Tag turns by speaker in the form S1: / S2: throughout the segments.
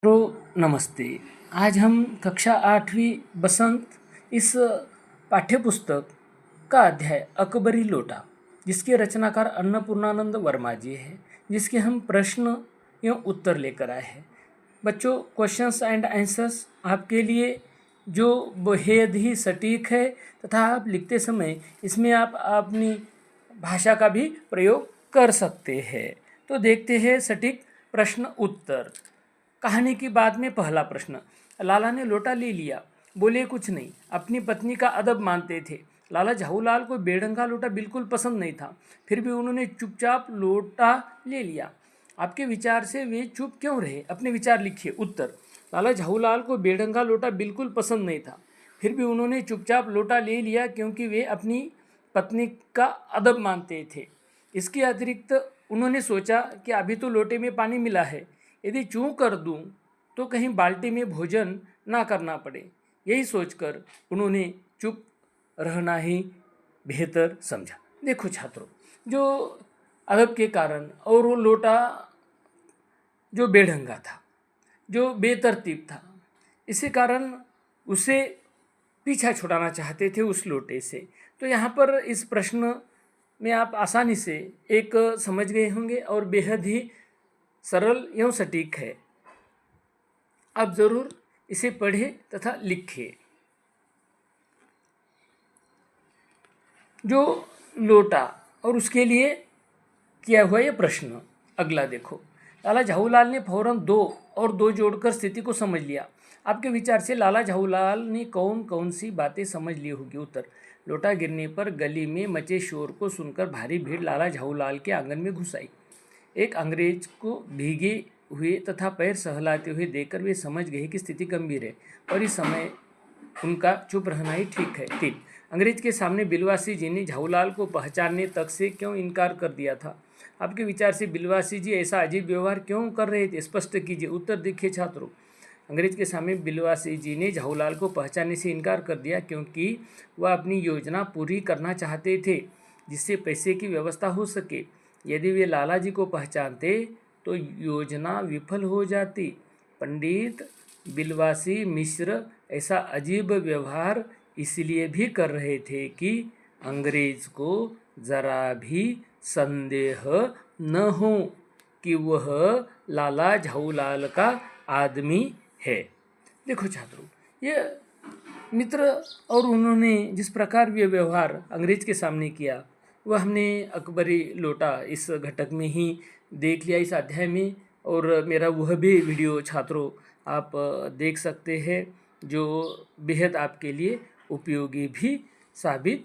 S1: नमस्ते। आज हम कक्षा 8वीं बसंत इस पाठ्यपुस्तक का अध्याय अकबरी लोटा, जिसके रचनाकार अन्नपूर्णानंद वर्मा जी हैं, जिसके हम प्रश्न एवं उत्तर लेकर आए हैं। बच्चों, क्वेश्चंस एंड आंसर्स आपके लिए जो बेहद ही सटीक है तथा आप लिखते समय इसमें आप अपनी भाषा का भी प्रयोग कर सकते हैं। तो देखते हैं सटीक प्रश्न उत्तर। कहानी की बात में पहला प्रश्न। लाला ने लोटा ले लिया, बोले कुछ नहीं, अपनी पत्नी का अदब मानते थे। लाला झाऊलाल को बेढंगा लोटा बिल्कुल पसंद नहीं था, फिर भी उन्होंने चुपचाप लोटा ले लिया। आपके विचार से वे चुप क्यों रहे? अपने विचार लिखिए। उत्तर। लाला झाऊलाल को बेढंगा लोटा बिल्कुल पसंद नहीं था, फिर भी उन्होंने चुपचाप लोटा ले लिया क्योंकि वे अपनी पत्नी का अदब मानते थे। इसके अतिरिक्त उन्होंने सोचा कि अभी तो लोटे में पानी मिला है, यदि चूँ कर दूं तो कहीं बाल्टी में भोजन ना करना पड़े। यही सोचकर उन्होंने चुप रहना ही बेहतर समझा। देखो छात्रों, जो अदब के कारण और वो लोटा जो बेढंगा था, जो बेतरतीब था, इसी कारण उसे पीछा छुड़ाना चाहते थे उस लोटे से। तो यहाँ पर इस प्रश्न में आप आसानी से एक समझ गए होंगे और बेहद ही सरल एवं सटीक है। आप ज़रूर इसे पढ़ें तथा लिखें। जो लोटा और उसके लिए किया हुआ यह प्रश्न अगला देखो। लाला झाऊलाल ने फौरन दो और दो जोड़कर स्थिति को समझ लिया। आपके विचार से लाला झाऊलाल ने कौन कौन सी बातें समझ ली होगी? उत्तर। लोटा गिरने पर गली में मचे शोर को सुनकर भारी भीड़ लाला झाऊलाल के आंगन में घुस आई। एक अंग्रेज को भीगे हुए तथा पैर सहलाते हुए देखकर वे समझ गए कि स्थिति गंभीर है और इस समय उनका चुप रहना ही ठीक है। 3. अंग्रेज के सामने बिलवासी जी ने झाऊलाल को पहचानने तक से क्यों इनकार कर दिया था? आपके विचार से बिलवासी जी ऐसा अजीब व्यवहार क्यों कर रहे थे? स्पष्ट कीजिए। उत्तर देखिए छात्रों। अंग्रेज के सामने बिलवासी जी ने झाऊलाल को पहचानने से इनकार कर दिया क्योंकि वह अपनी योजना पूरी करना चाहते थे, जिससे पैसे की व्यवस्था हो सके। यदि वे लाला जी को पहचानते तो योजना विफल हो जाती। पंडित बिलवासी मिश्र ऐसा अजीब व्यवहार इसलिए भी कर रहे थे कि अंग्रेज को ज़रा भी संदेह न हो कि वह लाला झाऊलाल का आदमी है। देखो छात्रों, ये मित्र और उन्होंने जिस प्रकार ये व्यवहार अंग्रेज के सामने किया वह हमने अकबरी लोटा इस घटक में ही देख लिया इस अध्याय में। और मेरा वह भी वीडियो छात्रों आप देख सकते हैं, जो बेहद आपके लिए उपयोगी भी साबित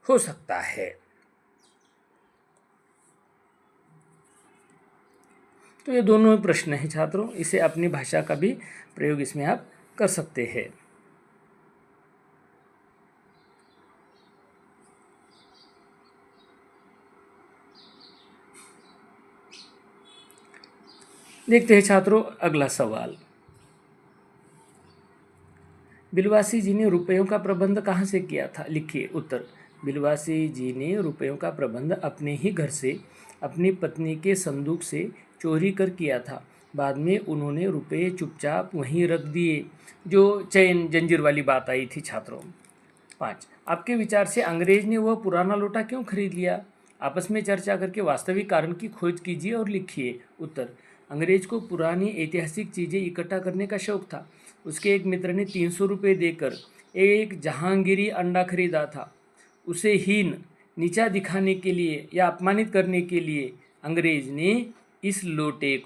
S1: हो सकता है। तो ये दोनों प्रश्न हैं छात्रों, इसे अपनी भाषा का भी प्रयोग इसमें आप कर सकते हैं। देखते हैं छात्रों अगला सवाल। बिलवासी जी ने रुपयों का प्रबंध कहाँ से किया था? लिखिए। उत्तर। बिलवासी जी ने रुपयों का प्रबंध अपने ही घर से अपनी पत्नी के संदूक से चोरी कर किया था। बाद में उन्होंने रुपये चुपचाप वहीं रख दिए। जो चैन जंजीर वाली बात आई थी छात्रों। 5. आपके विचार से अंग्रेज ने वह पुराना लोटा क्यों खरीद लिया? आपस में चर्चा करके वास्तविक कारण की खोज कीजिए और लिखिए। उत्तर। अंग्रेज को पुरानी ऐतिहासिक चीज़ें इकट्ठा करने का शौक था। उसके एक मित्र ने 300 रुपये देकर एक जहांगीरी अंडा खरीदा था। उसे हीन नीचा दिखाने के लिए या अपमानित करने के लिए अंग्रेज ने इस लोटे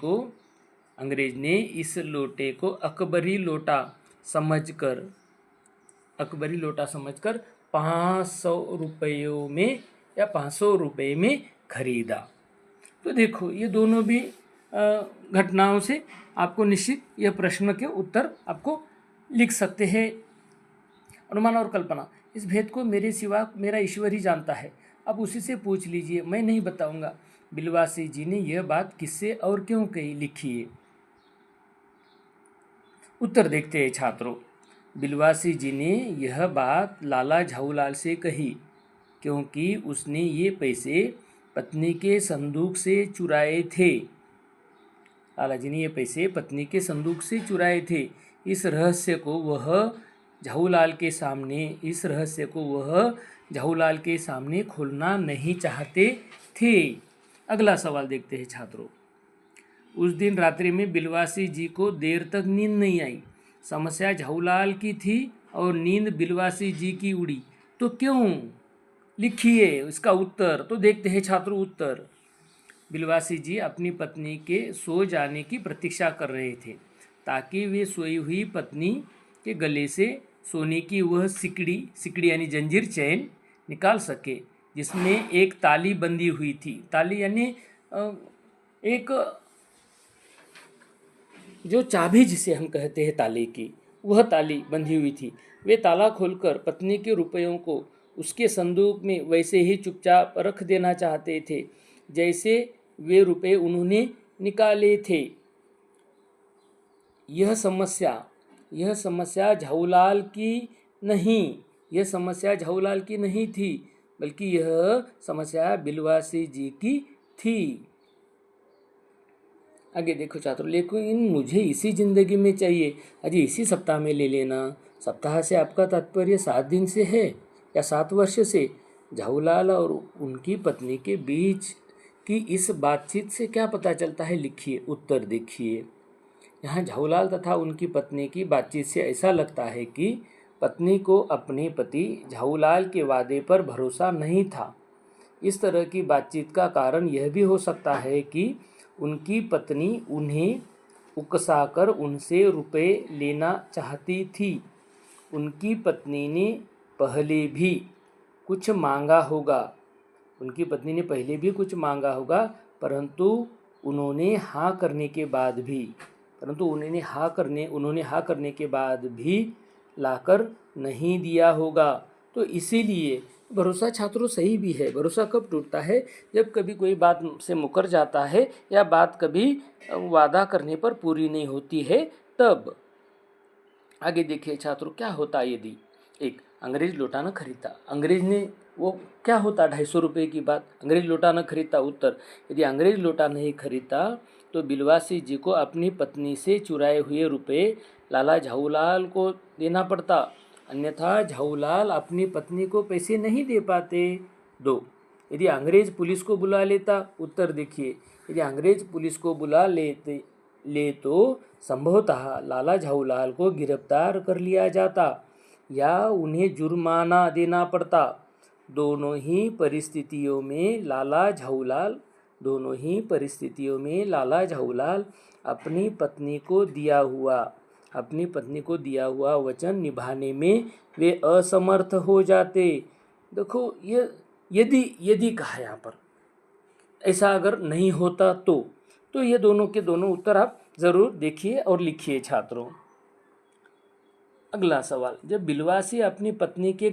S1: को अकबरी लोटा समझकर 500 रुपयों में या 500 रुपये में खरीदा। तो देखो, ये दोनों भी घटनाओं से आपको निश्चित यह प्रश्न के उत्तर आपको लिख सकते हैं। अनुमान और कल्पना। इस भेद को मेरे सिवा मेरा ईश्वर ही जानता है, अब उसी से पूछ लीजिए, मैं नहीं बताऊंगा। बिलवासी जी ने यह बात किससे और क्यों कही? लिखिए। उत्तर देखते हैं छात्रों। बिलवासी जी ने यह बात लाला झाऊलाल से कही क्योंकि उसने ये पैसे पत्नी के संदूक से चुराए थे। लाला जी ने ये पैसे पत्नी के संदूक से चुराए थे। इस रहस्य को वह झाऊलाल के सामने खोलना नहीं चाहते थे। अगला सवाल देखते हैं छात्रों। उस दिन रात्रि में बिलवासी जी को देर तक नींद नहीं आई। समस्या झाऊलाल की थी और नींद बिलवासी जी की उड़ी, तो क्यों? लिखिए इसका उत्तर। तो देखते हैं छात्रों उत्तर। बिलवासी जी अपनी पत्नी के सो जाने की प्रतीक्षा कर रहे थे ताकि वे सोई हुई पत्नी के गले से सोने की वह सिकड़ी यानी जंजीर चैन निकाल सके जिसमें एक ताली बंधी हुई थी। ताली यानी एक जो चाबी जिसे हम कहते हैं ताले की, वह ताली बंधी हुई थी। वे ताला खोलकर पत्नी के रुपयों को उसके संदूक में वैसे ही चुपचाप रख देना चाहते थे जैसे वे रुपए उन्होंने निकाले थे। यह समस्या झाऊलाल की नहीं थी, बल्कि यह समस्या बिलवासी जी की थी। आगे देखो छात्रों, लेकिन मुझे इसी जिंदगी में चाहिए, अजी इसी सप्ताह में ले लेना। सप्ताह से आपका तात्पर्य 7 दिन से है या 7 वर्ष से? झाऊलाल और उनकी पत्नी के बीच की इस बातचीत से क्या पता चलता है? लिखिए, उत्तर देखिए। यहाँ झाऊलाल तथा उनकी पत्नी की बातचीत से ऐसा लगता है कि पत्नी को अपने पति झाऊलाल के वादे पर भरोसा नहीं था। इस तरह की बातचीत का कारण यह भी हो सकता है कि उनकी पत्नी उन्हें उकसाकर उनसे रुपए लेना चाहती थी। उनकी पत्नी ने पहले भी कुछ मांगा होगा, परंतु उन्होंने हाँ करने के बाद भी लाकर नहीं दिया होगा। तो इसीलिए भरोसा छात्रों सही भी है। भरोसा कब टूटता है? जब कभी कोई बात से मुकर जाता है या बात कभी वादा करने पर पूरी नहीं होती है तब। आगे देखिए छात्रों, क्या होता यदि एक अंग्रेज लोटा न खरीदता। अंग्रेज ने वो क्या होता 250 रुपये की बात, अंग्रेज लोटा न खरीदता। उत्तर, यदि अंग्रेज लोटा नहीं खरीदता तो बिलवासी जी को अपनी पत्नी से चुराए हुए रुपए लाला झाऊलाल को देना पड़ता, अन्यथा झाऊलाल अपनी पत्नी को पैसे नहीं दे पाते। 2, यदि अंग्रेज पुलिस को बुला लेता। उत्तर देखिए, यदि अंग्रेज पुलिस को बुला ले तो संभवतः लाला झाऊलाल को गिरफ्तार कर लिया जाता या उन्हें जुर्माना देना पड़ता। दोनों ही परिस्थितियों में लाला झाऊलाल अपनी पत्नी को दिया हुआ वचन निभाने में वे असमर्थ हो जाते। देखो ये यदि कहा यहाँ पर, ऐसा अगर नहीं होता तो ये दोनों के दोनों उत्तर आप जरूर देखिए और लिखिए छात्रों। अगला सवाल, जब बिलवासी अपनी पत्नी की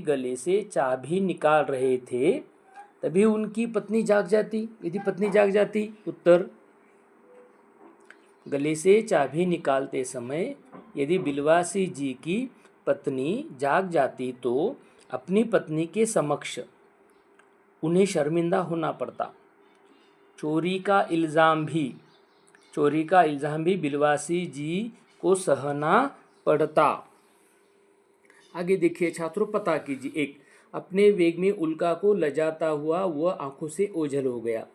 S1: गले से चाबी निकाल रहे थे तभी उनकी पत्नी जाग जाती। यदि पत्नी जाग जाती। उत्तर, गले से चाबी निकालते समय यदि बिलवासी जी की पत्नी जाग जाती तो अपनी पत्नी के समक्ष उन्हें शर्मिंदा होना पड़ता। चोरी का इल्ज़ाम भी बिलवासी जी को सहना पड़ता। आगे देखिए छात्रों, पता कीजिए। 1, अपने वेग में उल्का को लजाता हुआ वह आंखों से ओझल हो गया।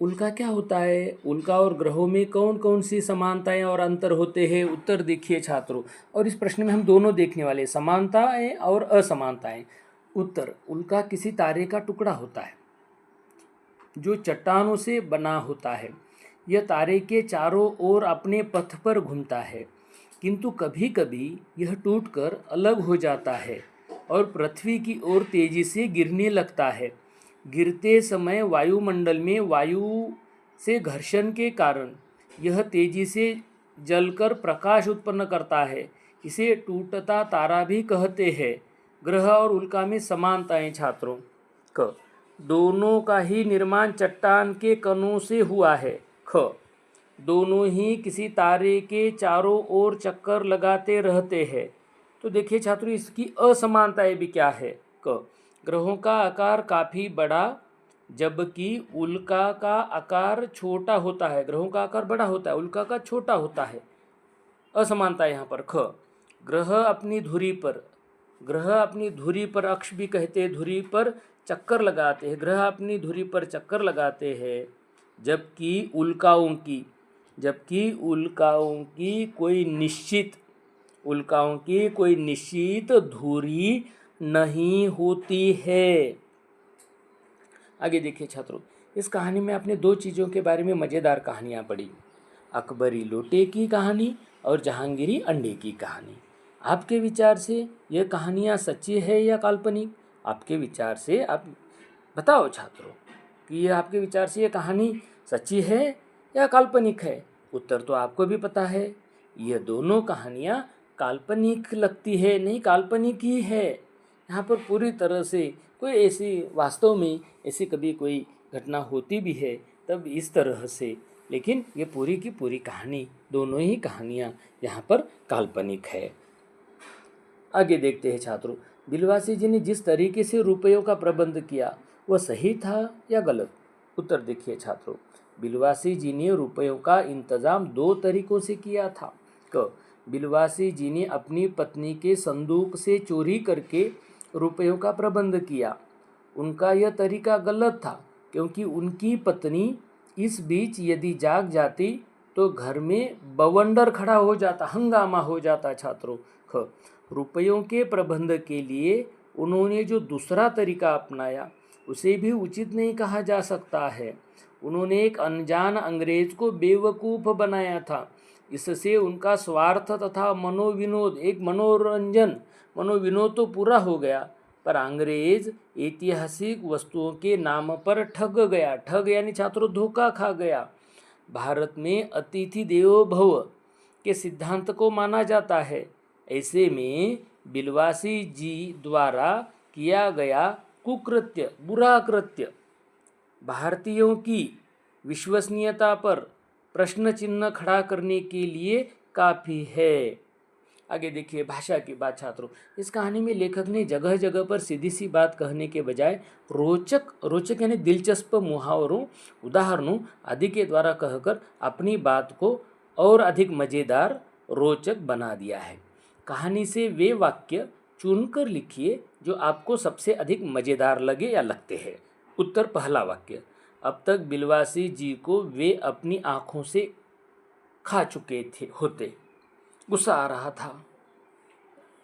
S1: उल्का क्या होता है? उल्का और ग्रहों में कौन कौन सी समानताएं और अंतर होते हैं? उत्तर देखिए छात्रों। और इस प्रश्न में हम दोनों देखने वाले, समानताएं और असमानताएं। उत्तर, उल्का किसी तारे का टुकड़ा होता है जो चट्टानों से बना होता है। यह तारे के चारों ओर अपने पथ पर घूमता है, किंतु कभी कभी यह टूटकर अलग हो जाता है और पृथ्वी की ओर तेजी से गिरने लगता है। गिरते समय वायुमंडल में वायु से घर्षण के कारण यह तेजी से जलकर प्रकाश उत्पन्न करता है। इसे टूटता तारा भी कहते हैं। ग्रह और उल्का में समानताएं छात्रों। क, दोनों का ही निर्माण चट्टान के कणों से हुआ है। ख, दोनों ही किसी तारे के चारों ओर चक्कर लगाते रहते हैं। तो देखिए छात्रों, इसकी असमानताएं भी क्या है। क, ग्रहों का आकार काफ़ी बड़ा जबकि उल्का का आकार छोटा होता है, ग्रहों का आकार बड़ा होता है, उल्का का छोटा होता है। असमानता यहाँ पर ख, ग्रह अपनी धुरी पर अक्ष भी कहते हैं, धुरी पर चक्कर लगाते हैं, ग्रह अपनी धुरी पर चक्कर लगाते हैं, जबकि उल्काओं की कोई निश्चित धुरी नहीं होती है। आगे देखिए छात्रों, इस कहानी में आपने दो चीज़ों के बारे में मज़ेदार कहानियाँ पढ़ी, अकबरी लोटे की कहानी और जहांगीरी अंडे की कहानी। आपके विचार से यह कहानियाँ सच्ची है या काल्पनिक? आपके विचार से आप बताओ छात्रों कि ये आपके विचार से ये कहानी सच्ची है या काल्पनिक है। उत्तर तो आपको भी पता है, यह दोनों कहानियाँ काल्पनिक लगती है, नहीं काल्पनिक ही है। यहाँ पर पूरी तरह से कोई ऐसी वास्तव में ऐसी कभी कोई घटना होती भी है तब इस तरह से, लेकिन ये पूरी की पूरी कहानी, दोनों ही कहानियाँ यहाँ पर काल्पनिक है। आगे देखते हैं छात्रों, बिलवासी जी ने जिस तरीके से रुपयों का प्रबंध किया वह सही था या गलत? उत्तर देखिए छात्रों, बिलवासी जी ने रुपयों का इंतजाम दो तरीकों से किया था। बिलवासी जी ने अपनी पत्नी के संदूक से चोरी करके रुपयों का प्रबंध किया। उनका यह तरीका गलत था, क्योंकि उनकी पत्नी इस बीच यदि जाग जाती तो घर में बवंडर खड़ा हो जाता, हंगामा हो जाता। छात्रों, रुपयों के प्रबंध के लिए उन्होंने जो दूसरा तरीका अपनाया उसे भी उचित नहीं कहा जा सकता है। उन्होंने एक अनजान अंग्रेज को बेवकूफ़ बनाया था। इससे उनका स्वार्थ तथा मनोविनोद तो पूरा हो गया, पर अंग्रेज ऐतिहासिक वस्तुओं के नाम पर ठग यानी छात्रों धोखा खा गया। भारत में अतिथि देवो भव के सिद्धांत को माना जाता है। ऐसे में बिलवासी जी द्वारा किया गया कुकृत्य, बुरा कृत्य भारतीयों की विश्वसनीयता पर प्रश्न चिन्ह खड़ा करने के लिए काफ़ी है। आगे देखिए भाषा की बात छात्रों, इस कहानी में लेखक ने जगह जगह पर सीधी सी बात कहने के बजाय रोचक यानी दिलचस्प मुहावरों, उदाहरणों आदि के द्वारा कहकर अपनी बात को और अधिक मज़ेदार, रोचक बना दिया है। कहानी से वे वाक्य चुनकर लिखिए जो आपको सबसे अधिक मज़ेदार लगे या लगते हैं। उत्तर पहला वाक्य, अब तक बिलवासी जी को वे अपनी आँखों से खा चुके होते, गुस्सा आ रहा था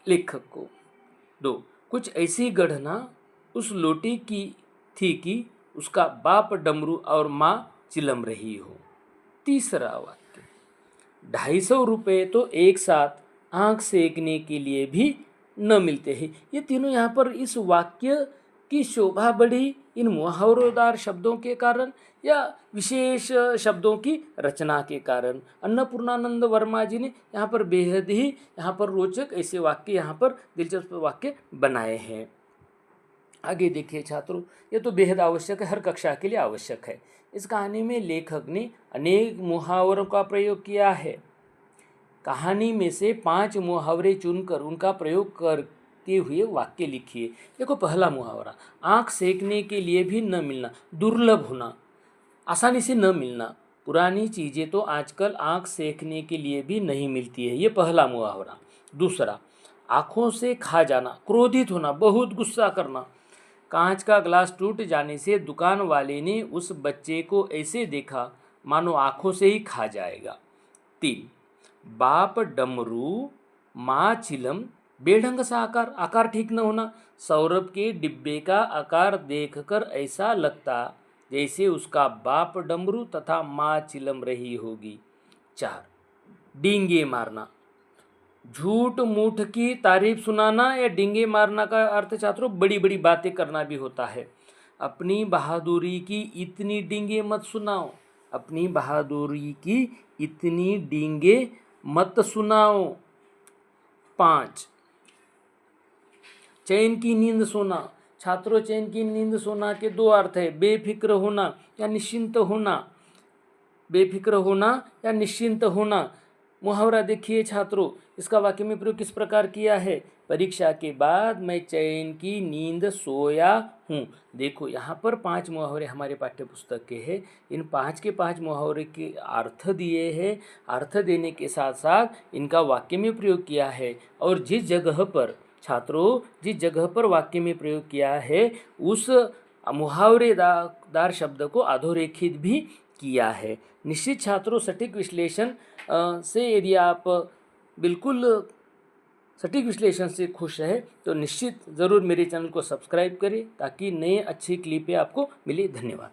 S1: लेखक को। 2, कुछ ऐसी गढ़ना उस लोटी की थी कि उसका बाप डमरू और माँ चिलम रही हो। तीसरा वाक्य, 250 रुपये तो एक साथ आँख सेकने के लिए भी न मिलते हैं। ये तीनों यहाँ पर इस वाक्य की शोभा बढ़ी इन मुहावरोदार शब्दों के कारण या विशेष शब्दों की रचना के कारण। अन्नपूर्णानंद वर्मा जी ने यहाँ पर बेहद ही यहाँ पर रोचक ऐसे वाक्य, यहाँ पर दिलचस्प वाक्य बनाए हैं। आगे देखिए छात्रों, ये तो बेहद आवश्यक है, हर कक्षा के लिए आवश्यक है। इस कहानी में लेखक ने अनेक मुहावरों का प्रयोग किया है। कहानी में से 5 मुहावरे चुनकर उनका प्रयोग करते हुए वाक्य लिखिए। देखो पहला मुहावरा, आँख सेकने के लिए भी न मिलना, दुर्लभ होना, आसानी से न मिलना। पुरानी चीज़ें तो आजकल आँख सेकने के लिए भी नहीं मिलती है, ये पहला मुहावरा। दूसरा, आँखों से खा जाना, क्रोधित होना, बहुत गुस्सा करना। कांच का ग्लास टूट जाने से दुकान वाले ने उस बच्चे को ऐसे देखा मानो आँखों से ही खा जाएगा। 3, बाप डमरू माँ चिलम, बेढंग सा आकार ठीक न होना। सौरभ के डिब्बे का आकार देखकर ऐसा लगता जैसे उसका बाप डमरू तथा माँ चिलम रही होगी। 4, डींगे मारना, झूठ मूठ की तारीफ सुनाना या डींगे मारना का अर्थ छात्रों बड़ी बड़ी बातें करना भी होता है। अपनी बहादुरी की इतनी डींगे मत सुनाओ, अपनी बहादुरी की इतनी डींगे मत सुनाओ। 5, चैन की नींद सोना। छात्रों, चैन की नींद सोना के 2 अर्थ है, बेफिक्र होना या निश्चिंत होना। बेफिक्र होना या निश्चिंत होना। मुहावरा देखिए छात्रों, इसका वाक्य में प्रयोग किस प्रकार किया है? परीक्षा के बाद मैं चैन की नींद सोया हूँ। देखो यहाँ पर 5 मुहावरे हमारे पाठ्य पुस्तक के हैं। इन 5 के 5 मुहावरे के अर्थ दिए हैं। अर्थ देने के साथ साथ इनका वाक्य में प्रयोग किया है। और जिस जगह पर छात्रों, जिस जगह पर वाक्य में प्रयोग किया है उस मुहावरेदार शब्द को अधोरेखित भी किया है। निश्चित छात्रों, सटीक विश्लेषण से यदि आप बिल्कुल सटीक विश्लेषण से खुश है तो निश्चित ज़रूर मेरे चैनल को सब्सक्राइब करें ताकि नए अच्छी क्लिपें आपको मिले। धन्यवाद।